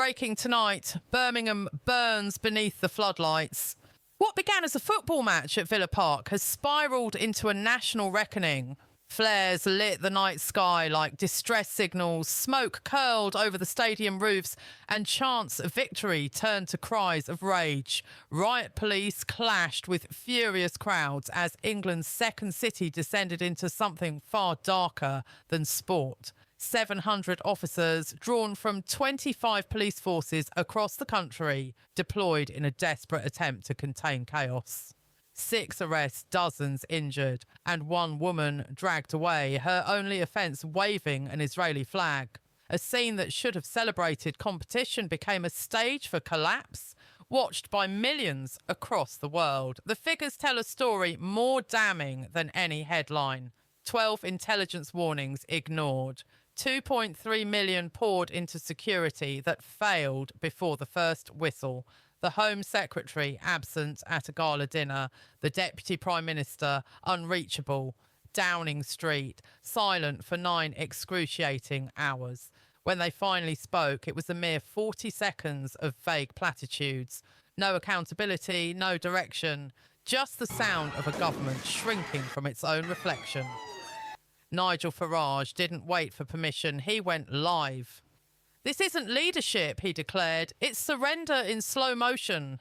Breaking tonight, Birmingham burns beneath the floodlights. What began as a football match at Villa Park has spiralled into a national reckoning. Flares lit the night sky like distress signals, smoke curled over the stadium roofs, and chants of victory turned to cries of rage. Riot police clashed with furious crowds as England's second city descended into something far darker than sport. 700 officers, drawn from 25 police forces across the country, deployed in a desperate attempt to contain chaos. 6 arrests, dozens injured, and 1 woman dragged away, her only offence waving an Israeli flag. A scene that should have celebrated competition became a stage for collapse, watched by millions across the world. The figures tell a story more damning than any headline. 12 intelligence warnings ignored. 2.3 million poured into security that failed before the first whistle. The Home Secretary absent at a gala dinner. The Deputy Prime Minister unreachable. Downing Street silent for 9 excruciating hours. When they finally spoke, it was a mere 40 seconds of vague platitudes. No accountability, no direction. Just the sound of a government shrinking from its own reflection. Nigel Farage didn't wait for permission. He went live. "This isn't leadership," he declared. "It's surrender in slow motion."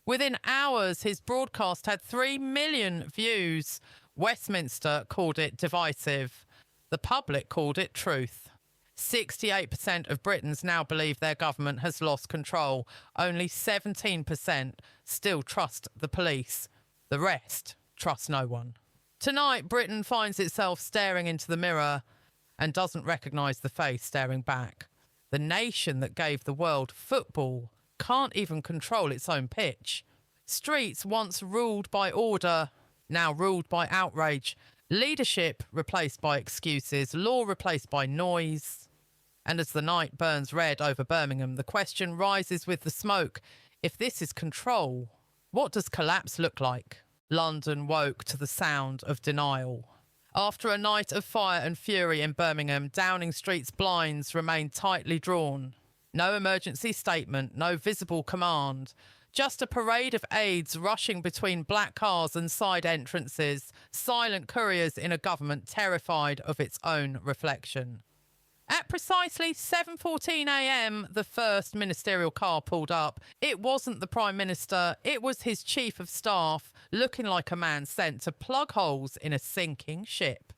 Within hours, his broadcast had 3 million views. Westminster called it divisive. The public called it truth. 68% of Britons now believe their government has lost control. Only 17% still trust the police. The rest trust no one. Tonight, Britain finds itself staring into the mirror and doesn't recognise the face staring back. The nation that gave the world football can't even control its own pitch. Streets once ruled by order, now ruled by outrage. Leadership replaced by excuses, law replaced by noise. And as the night burns red over Birmingham, the question rises with the smoke. If this is control, what does collapse look like? London woke to the sound of denial. After a night of fire and fury in Birmingham, Downing Street's blinds remained tightly drawn. No emergency statement, no visible command. Just a parade of aides rushing between black cars and side entrances, silent couriers in a government terrified of its own reflection. At precisely 7:14 a.m, the first ministerial car pulled up. It wasn't the Prime Minister, it was his Chief of Staff, looking like a man sent to plug holes in a sinking ship.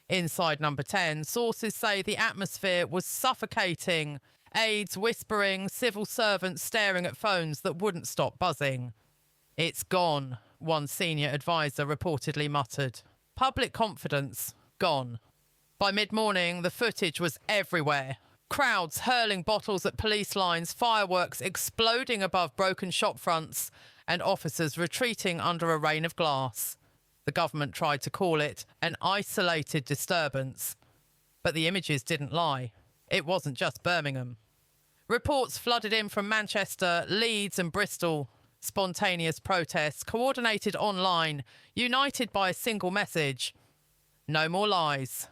Inside number 10, sources say the atmosphere was suffocating. Aides whispering, civil servants staring at phones that wouldn't stop buzzing. "It's gone," one senior advisor reportedly muttered. Public confidence, gone. By mid-morning, the footage was everywhere. Crowds hurling bottles at police lines, fireworks exploding above broken shop fronts, and officers retreating under a rain of glass. The government tried to call it an isolated disturbance. But the images didn't lie. It wasn't just Birmingham. Reports flooded in from Manchester, Leeds and Bristol. Spontaneous protests, coordinated online, united by a single message. No more lies.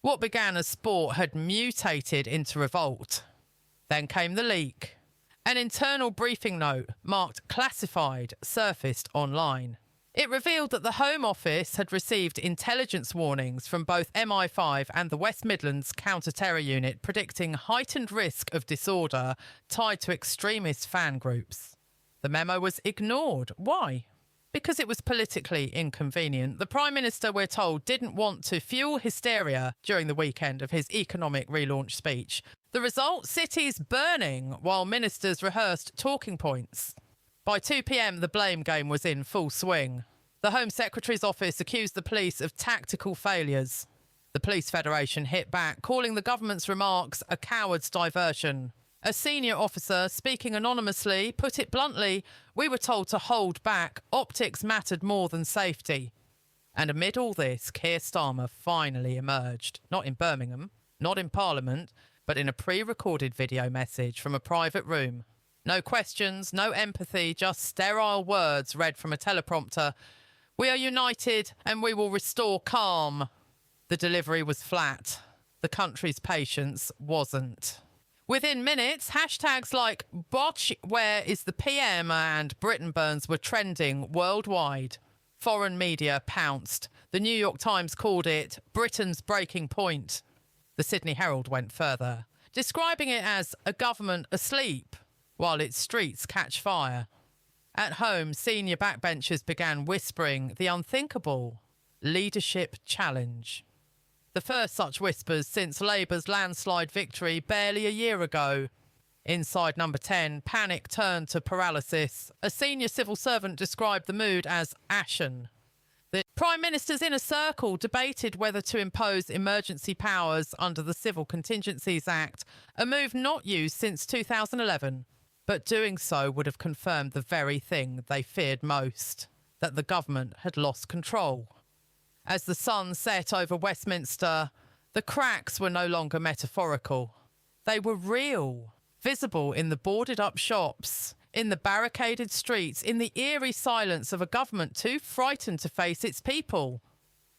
What began as sport had mutated into revolt. Then came the leak. An internal briefing note, marked classified, surfaced online. It revealed that the Home Office had received intelligence warnings from both MI5 and the West Midlands Counter-Terror Unit predicting heightened risk of disorder tied to extremist fan groups. The memo was ignored. Why? Because it was politically inconvenient. The Prime Minister, we're told, didn't want to fuel hysteria during the weekend of his economic relaunch speech. The result? Cities burning while ministers rehearsed talking points. By 2 p.m, the blame game was in full swing. The Home Secretary's office accused the police of tactical failures. The Police Federation hit back, calling the government's remarks a coward's diversion. A senior officer, speaking anonymously, put it bluntly, "We were told to hold back. Optics mattered more than safety." And amid all this, Keir Starmer finally emerged. Not in Birmingham, not in Parliament, but in a pre-recorded video message from a private room. No questions, no empathy, just sterile words read from a teleprompter. "We are united and we will restore calm." The delivery was flat. The country's patience wasn't. Within minutes, hashtags like "Botch, where is the PM?" and "Britain burns" were trending worldwide. Foreign media pounced. The New York Times called it Britain's breaking point. The Sydney Herald went further, describing it as a government asleep while its streets catch fire. At home, senior backbenchers began whispering the unthinkable: leadership challenge. The first such whispers since Labour's landslide victory barely a year ago. Inside Number 10, panic turned to paralysis. A senior civil servant described the mood as ashen. The Prime Minister's inner circle debated whether to impose emergency powers under the Civil Contingencies Act, a move not used since 2011. But doing so would have confirmed the very thing they feared most, that the government had lost control. As the sun set over Westminster, the cracks were no longer metaphorical. They were real, visible in the boarded-up shops, in the barricaded streets, in the eerie silence of a government too frightened to face its people.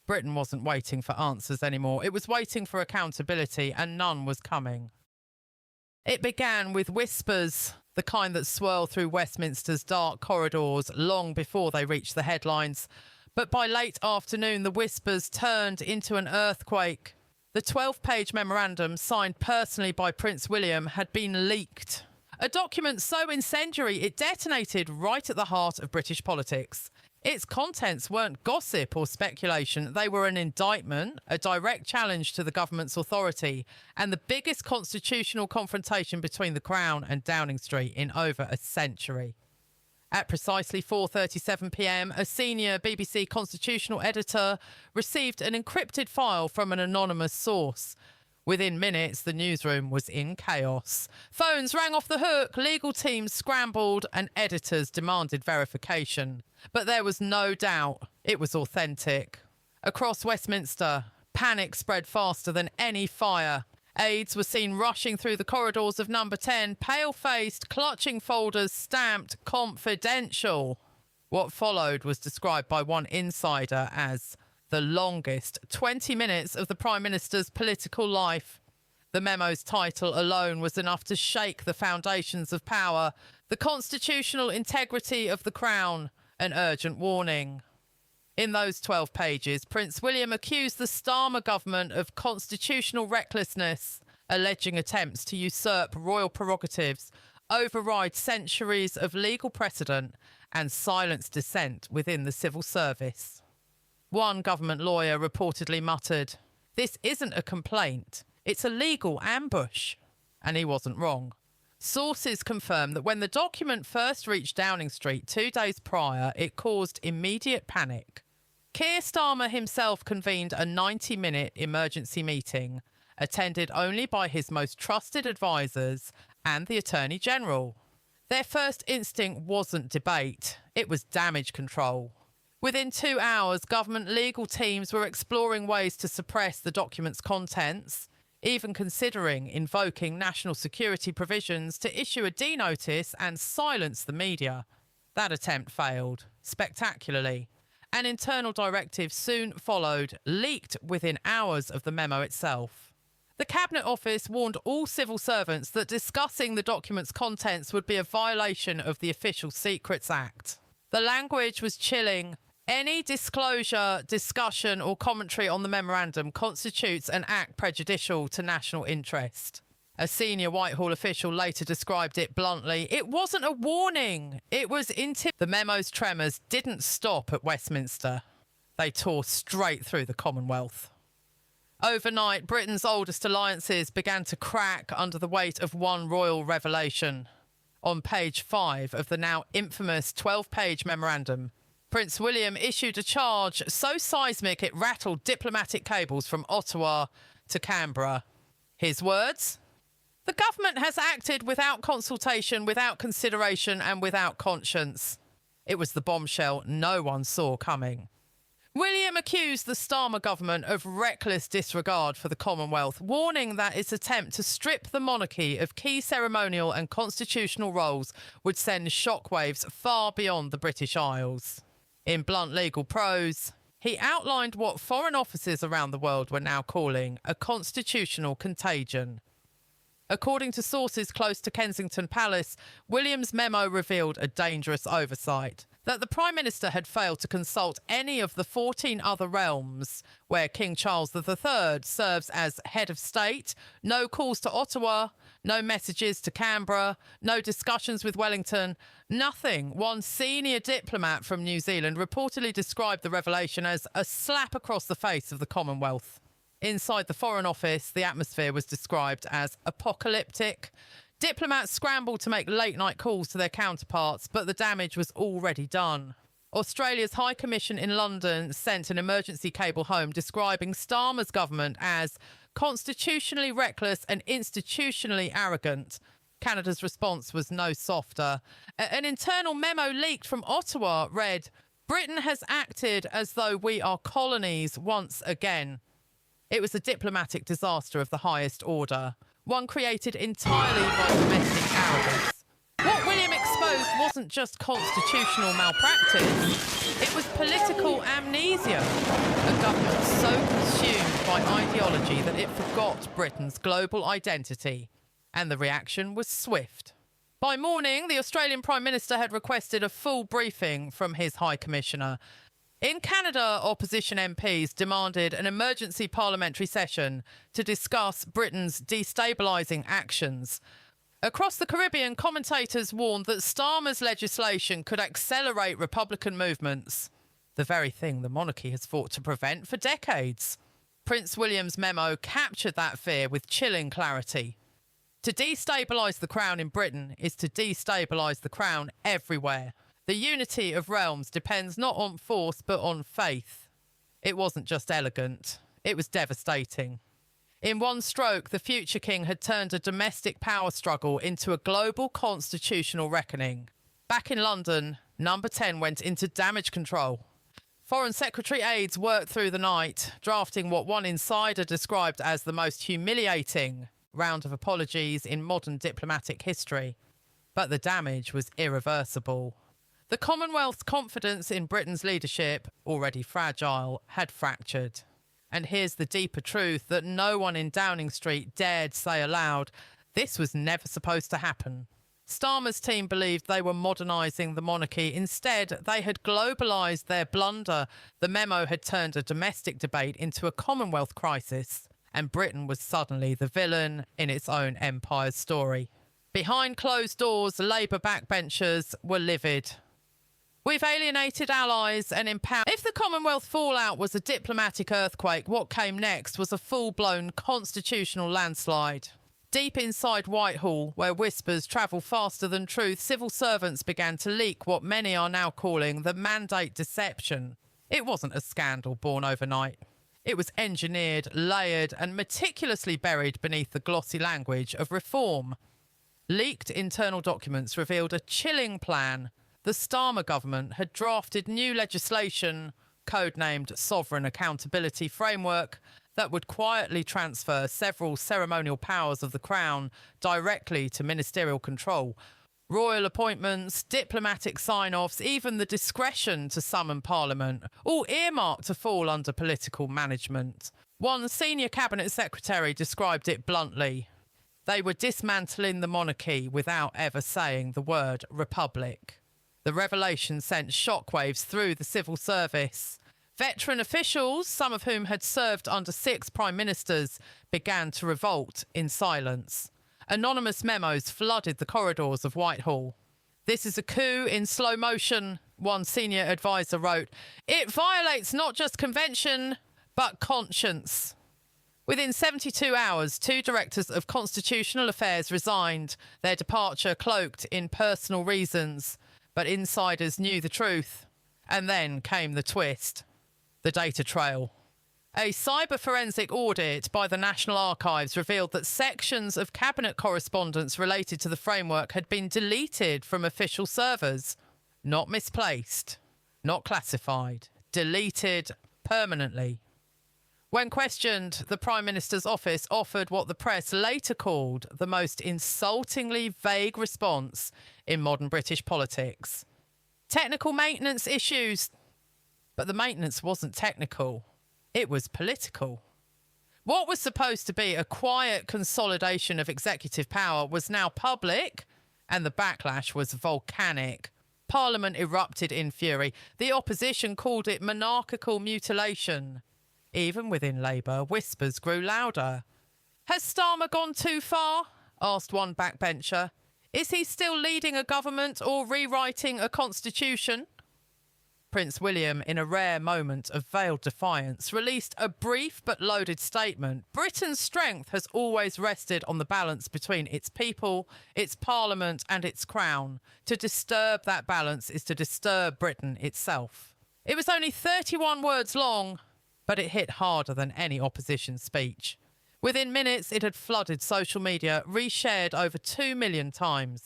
Britain wasn't waiting for answers anymore. It was waiting for accountability, and none was coming. It began with whispers, the kind that swirl through Westminster's dark corridors long before they reach the headlines. But by late afternoon, the whispers turned into an earthquake. The 12-page memorandum, signed personally by Prince William, had been leaked. A document so incendiary it detonated right at the heart of British politics. Its contents weren't gossip or speculation. They were an indictment, a direct challenge to the government's authority, and the biggest constitutional confrontation between the Crown and Downing Street in over a century. At precisely 4:37 p.m, a senior BBC constitutional editor received an encrypted file from an anonymous source. Within minutes, the newsroom was in chaos. Phones rang off the hook, legal teams scrambled, and editors demanded verification. But there was no doubt it was authentic. Across Westminster, panic spread faster than any fire. Aides were seen rushing through the corridors of Number 10, pale-faced, clutching folders stamped confidential. What followed was described by one insider as the longest 20 minutes of the Prime Minister's political life. The memo's title alone was enough to shake the foundations of power, the constitutional integrity of the Crown, an urgent warning. In those 12 pages, Prince William accused the Starmer government of constitutional recklessness, alleging attempts to usurp royal prerogatives, override centuries of legal precedent, and silence dissent within the civil service. One government lawyer reportedly muttered, "This isn't a complaint, it's a legal ambush." And he wasn't wrong. Sources confirm that when the document first reached Downing Street 2 days prior, it caused immediate panic. Keir Starmer himself convened a 90-minute emergency meeting, attended only by his most trusted advisors and the Attorney General. Their first instinct wasn't debate, it was damage control. Within 2 hours, government legal teams were exploring ways to suppress the document's contents, even considering invoking national security provisions to issue a D-notice and silence the media. That attempt failed, spectacularly. An internal directive soon followed, leaked within hours of the memo itself. The Cabinet Office warned all civil servants that discussing the document's contents would be a violation of the Official Secrets Act. The language was chilling. Any disclosure, discussion or commentary on the memorandum constitutes an act prejudicial to national interest. A senior Whitehall official later described it bluntly. It wasn't a warning. It was The memo's tremors didn't stop at Westminster. They tore straight through the Commonwealth. Overnight, Britain's oldest alliances began to crack under the weight of one royal revelation. On page 5 of the now infamous 12-page memorandum, Prince William issued a charge so seismic it rattled diplomatic cables from Ottawa to Canberra. His words? "The government has acted without consultation, without consideration and without conscience." It was the bombshell no one saw coming. William accused the Starmer government of reckless disregard for the Commonwealth, warning that its attempt to strip the monarchy of key ceremonial and constitutional roles would send shockwaves far beyond the British Isles. In blunt legal prose, he outlined what foreign offices around the world were now calling a constitutional contagion. According to sources close to Kensington Palace, William's memo revealed a dangerous oversight, that the Prime Minister had failed to consult any of the 14 other realms where King Charles III serves as head of state, no calls to Ottawa, no messages to Canberra, no discussions with Wellington, nothing. One senior diplomat from New Zealand reportedly described the revelation as a slap across the face of the Commonwealth. Inside the Foreign Office, the atmosphere was described as apocalyptic. Diplomats scrambled to make late-night calls to their counterparts, but the damage was already done. Australia's High Commission in London sent an emergency cable home describing Starmer's government as constitutionally reckless and institutionally arrogant. Canada's response was no softer. An internal memo leaked from Ottawa read, "Britain has acted as though we are colonies once again." It was a diplomatic disaster of the highest order, one created entirely by domestic arrogance. What William exposed wasn't just constitutional malpractice, it was political amnesia. A government so consumed by ideology that it forgot Britain's global identity. And the reaction was swift. By morning, the Australian Prime Minister had requested a full briefing from his High Commissioner. In Canada, opposition MPs demanded an emergency parliamentary session to discuss Britain's destabilising actions. Across the Caribbean, commentators warned that Starmer's legislation could accelerate Republican movements, the very thing the monarchy has fought to prevent for decades. Prince William's memo captured that fear with chilling clarity. To destabilise the crown in Britain is to destabilise the crown everywhere. The unity of realms depends not on force but on faith. It wasn't just elegant, it was devastating. In one stroke, the future king had turned a domestic power struggle into a global constitutional reckoning. Back in London, Number 10 went into damage control. Foreign Secretary aides worked through the night, drafting what one insider described as the most humiliating round of apologies in modern diplomatic history. But the damage was irreversible. The Commonwealth's confidence in Britain's leadership, already fragile, had fractured. And here's the deeper truth that no one in Downing Street dared say aloud, this was never supposed to happen. Starmer's team believed they were modernising the monarchy. Instead, they had globalised their blunder. The memo had turned a domestic debate into a Commonwealth crisis, and Britain was suddenly the villain in its own empire's story. Behind closed doors, Labour backbenchers were livid. We've alienated allies and empowered. If the Commonwealth fallout was a diplomatic earthquake, what came next was a full-blown constitutional landslide. Deep inside Whitehall, where whispers travel faster than truth, civil servants began to leak what many are now calling the mandate deception. It wasn't a scandal born overnight. It was engineered, layered, and meticulously buried beneath the glossy language of reform. Leaked internal documents revealed a chilling plan. The Starmer government had drafted new legislation, codenamed Sovereign Accountability Framework, that would quietly transfer several ceremonial powers of the Crown directly to ministerial control. Royal appointments, diplomatic sign-offs, even the discretion to summon Parliament, all earmarked to fall under political management. One senior cabinet secretary described it bluntly. They were dismantling the monarchy without ever saying the word republic. The revelation sent shockwaves through the civil service. Veteran officials, some of whom had served under 6 prime ministers, began to revolt in silence. Anonymous memos flooded the corridors of Whitehall. This is a coup in slow motion, one senior advisor wrote. It violates not just convention, but conscience. Within 72 hours, 2 directors of constitutional affairs resigned, their departure cloaked in personal reasons. But insiders knew the truth. And then came the twist. The data trail. A cyber forensic audit by the National Archives revealed that sections of cabinet correspondence related to the framework had been deleted from official servers. Not misplaced, not classified, deleted permanently. When questioned, the Prime Minister's office offered what the press later called the most insultingly vague response in modern British politics. Technical maintenance issues. But the maintenance wasn't technical. It was political. What was supposed to be a quiet consolidation of executive power was now public, and the backlash was volcanic. Parliament erupted in fury. The opposition called it monarchical mutilation. Even within Labour, whispers grew louder. Has Starmer gone too far? Asked one backbencher. Is he still leading a government or rewriting a constitution? Prince William, in a rare moment of veiled defiance, released a brief but loaded statement. Britain's strength has always rested on the balance between its people, its parliament and its crown. To disturb that balance is to disturb Britain itself. It was only 31 words long, but it hit harder than any opposition speech. Within minutes, it had flooded social media, reshared over 2 million times.